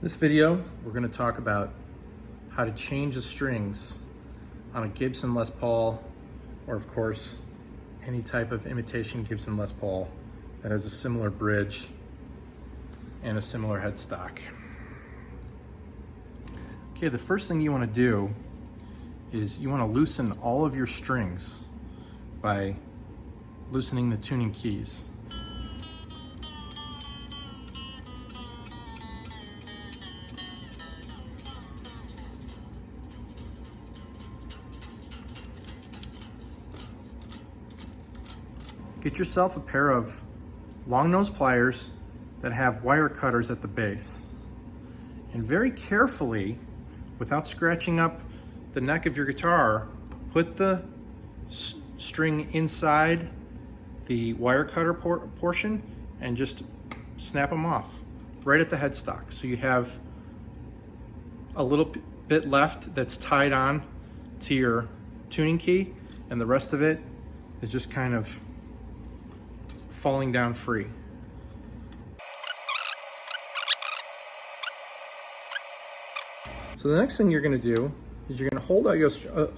This video, we're going to talk about how to change the strings on a Gibson Les Paul, or of course, any type of imitation Gibson Les Paul that has a similar bridge and a similar headstock. Okay, the first thing you want to do is you want to loosen all of your strings by loosening the tuning keys. Get yourself a pair of long nose pliers that have wire cutters at the base. And very carefully, without scratching up the neck of your guitar, put the string inside the wire cutter portion and just snap them off right at the headstock. So you have a little bit left that's tied on to your tuning key, and the rest of it is just kind of falling down free. So the next thing you're going to do is you're going to hold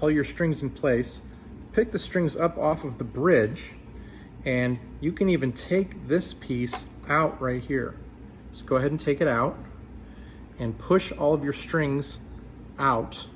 all your strings in place, pick the strings up off of the bridge, and you can even take this piece out right here. So go ahead and take it out and push all of your strings out.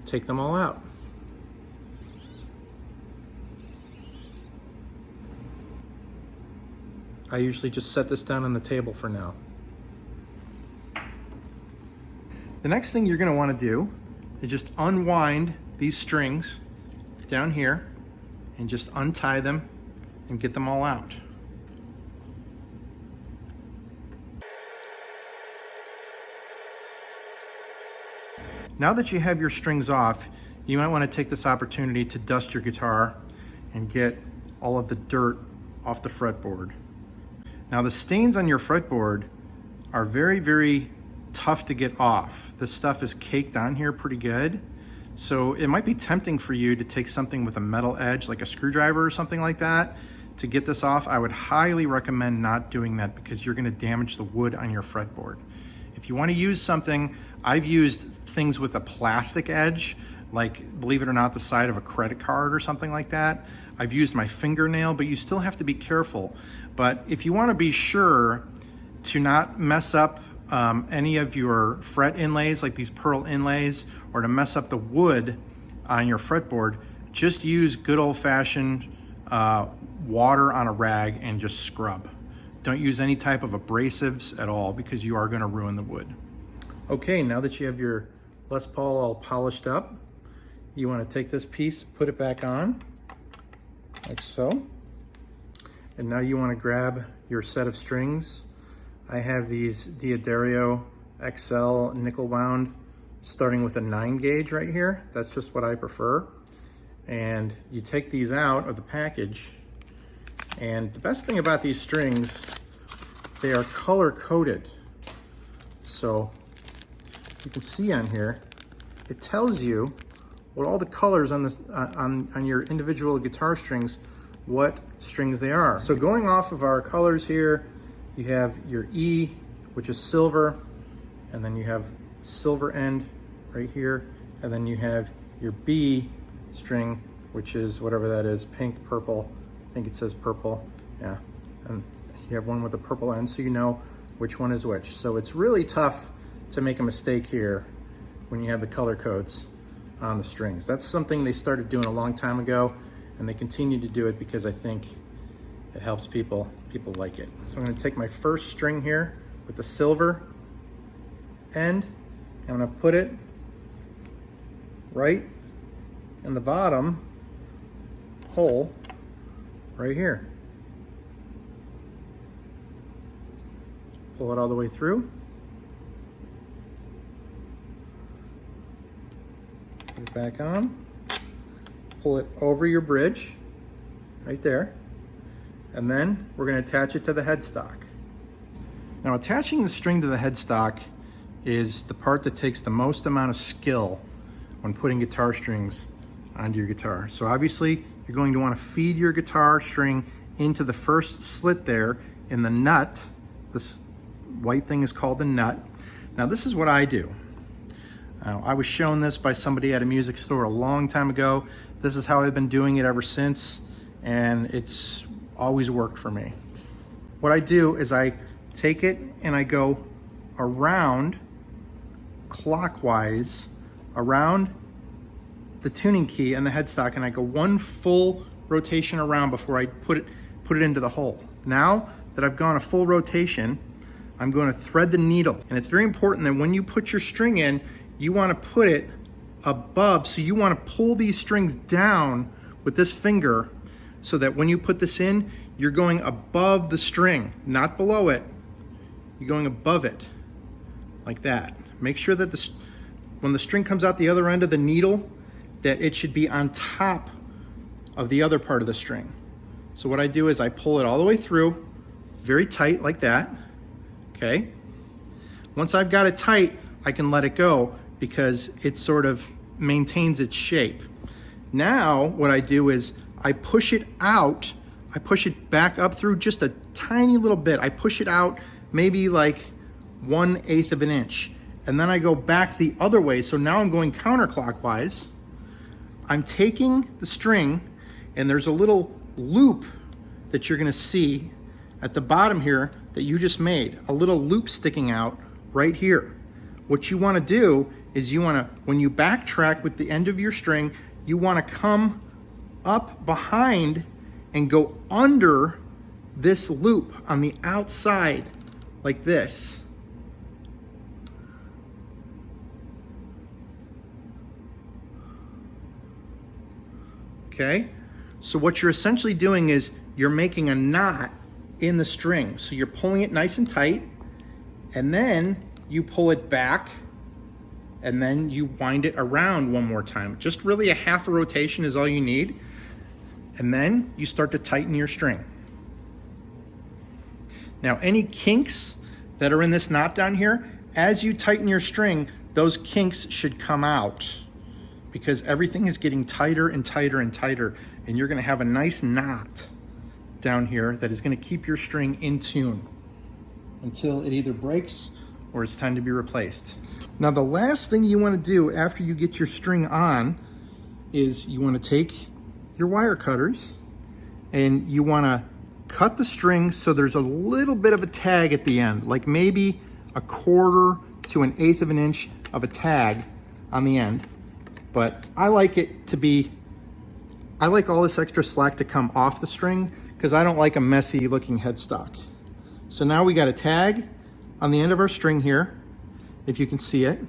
Take them all out. I usually just set this down on the table for now. The next thing you're going to want to do is just unwind these strings down here and just untie them and get them all out. Now that you have your strings off, you might want to take this opportunity to dust your guitar and get all of the dirt off the fretboard. Now the stains on your fretboard are very, very tough to get off. This stuff is caked on here pretty good. So it might be tempting for you to take something with a metal edge, like a screwdriver or something like that, to get this off. I would highly recommend not doing that because you're gonna damage the wood on your fretboard. If you wanna use something, I've used things with a plastic edge, like, believe it or not, the side of a credit card or something like that. I've used my fingernail, but you still have to be careful. But if you want to be sure to not mess up any of your fret inlays, like these pearl inlays, or to mess up the wood on your fretboard, just use good old-fashioned water on a rag and just scrub. Don't use any type of abrasives at all because you are going to ruin the wood. Okay, now that you have your Les Paul all polished up, you want to take this piece, put it back on, like so. And now you want to grab your set of strings. I have these D'Addario XL nickel wound starting with a 9 gauge right here. That's just what I prefer. And you take these out of the package. And the best thing about these strings, they are color coded. So you can see on here, it tells you what all the colors on this on your individual guitar strings, what strings they are. So going off of our colors here, you have your E, which is silver, and then you have silver end right here, and then you have your B string, which is whatever that is, pink, purple, I think it says purple, yeah. And you have one with a purple end, so you know which one is which. So it's really tough to make a mistake here when you have the color codes on the strings. That's something they started doing a long time ago, and they continue to do it because I think it helps people like it. So I'm going to take my first string here with the silver end, and I'm going to put it right in the bottom hole right here. Pull it all the way through. Put it back on. Pull it over your bridge, right there, and then we're going to attach it to the headstock. Now, attaching the string to the headstock is the part that takes the most amount of skill when putting guitar strings onto your guitar. So obviously, you're going to want to feed your guitar string into the first slit there in the nut, this white thing is called the nut. Now this is what I do. I was shown this by somebody at a music store a long time ago. This is how I've been doing it ever since, and it's always worked for me. What I do is I take it and I go around clockwise around the tuning key and the headstock, and I go one full rotation around before I put it into the hole. Now that I've gone a full rotation, I'm going to thread the needle. And it's very important that when you put your string in, you want to put it above. So you want to pull these strings down with this finger so that when you put this in, you're going above the string, not below it. You're going above it, like that. Make sure that when the string comes out the other end of the needle, that it should be on top of the other part of the string. So what I do is I pull it all the way through, very tight like that, okay? Once I've got it tight, I can let it go because it sort of maintains its shape. Now what I do is I push it out, I push it back up through just a tiny little bit. I push it out maybe like 1/8 of an inch. And then I go back the other way. So now I'm going counterclockwise. I'm taking the string, and there's a little loop that you're gonna see at the bottom here that you just made, a little loop sticking out right here. What you wanna do is when you backtrack with the end of your string, you wanna come up behind and go under this loop on the outside, like this. Okay, so what you're essentially doing is you're making a knot in the string. So you're pulling it nice and tight, and then you pull it back, and then you wind it around one more time. Just really a half a rotation is all you need. And then you start to tighten your string. Now, any kinks that are in this knot down here, as you tighten your string, those kinks should come out, because everything is getting tighter and tighter and tighter, and you're gonna have a nice knot down here that is gonna keep your string in tune until it either breaks or it's time to be replaced. Now, the last thing you wanna do after you get your string on is you wanna take your wire cutters and you wanna cut the string so there's a little bit of a tag at the end, like maybe 1/4 to 1/8 of an inch of a tag on the end. But I like all this extra slack to come off the string because I don't like a messy looking headstock. So now we got a tag on the end of our string here, if you can see it.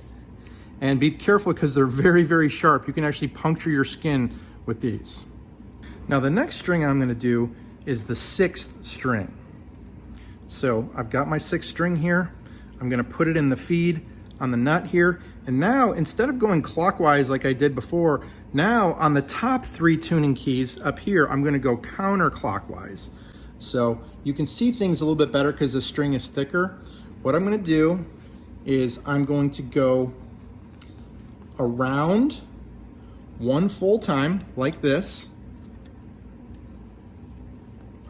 And be careful because they're very, very sharp. You can actually puncture your skin with these. Now the next string I'm gonna do is the 6th string. So I've got my 6th string here. I'm gonna put it in the feed on the nut here. And now, instead of going clockwise like I did before, now on the top 3 tuning keys up here, I'm gonna go counterclockwise. So you can see things a little bit better because the string is thicker. What I'm gonna do is I'm going to go around one full time like this.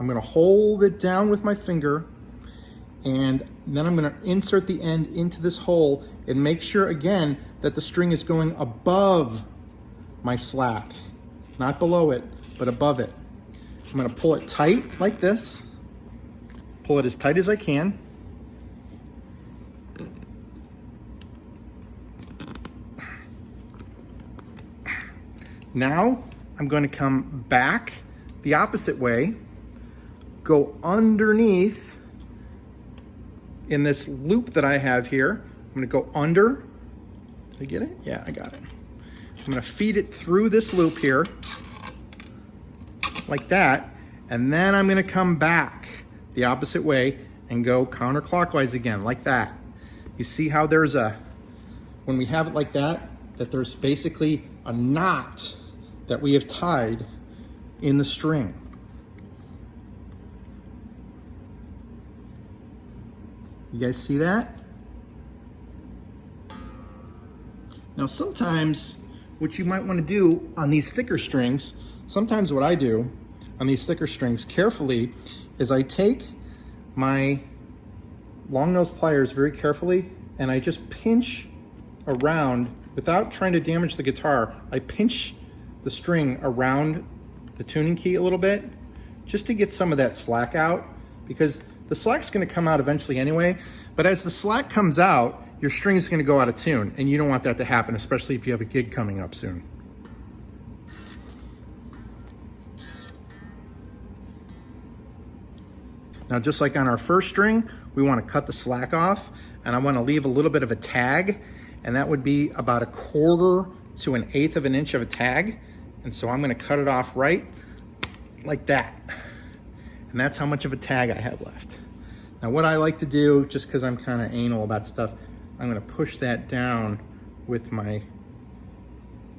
I'm gonna hold it down with my finger, and then I'm gonna insert the end into this hole and make sure again that the string is going above my slack, not below it, but above it. I'm gonna pull it tight like this, pull it as tight as I can. Now I'm going to come back the opposite way, go underneath in this loop that I have here. I'm gonna go under. Did I get it? Yeah, I got it. I'm gonna feed it through this loop here, like that, and then I'm gonna come back the opposite way and go counterclockwise again, like that. You see how there's when we have it like that, that there's basically a knot that we have tied in the string. You guys see that? Now sometimes what you might want to do on these thicker strings, sometimes what I do on these thicker strings carefully is I take my long nose pliers very carefully, and I just pinch around without trying to damage the guitar. I pinch the string around the tuning key a little bit just to get some of that slack out, because the slack's gonna come out eventually anyway, but as the slack comes out, your string is gonna go out of tune, and you don't want that to happen, especially if you have a gig coming up soon. Now, just like on our first string, we wanna cut the slack off, and I wanna leave a little bit of a tag, and that would be about 1/4 to 1/8 of an inch of a tag. And so I'm gonna cut it off right like that. And that's how much of a tag I have left. Now what I like to do, just because I'm kind of anal about stuff, I'm gonna push that down with my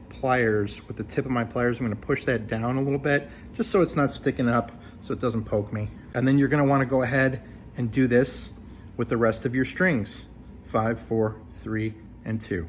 pliers, with the tip of my pliers. I'm gonna push that down a little bit, just so it's not sticking up, so it doesn't poke me. And then you're gonna wanna go ahead and do this with the rest of your strings. 5, 4, 3, and 2.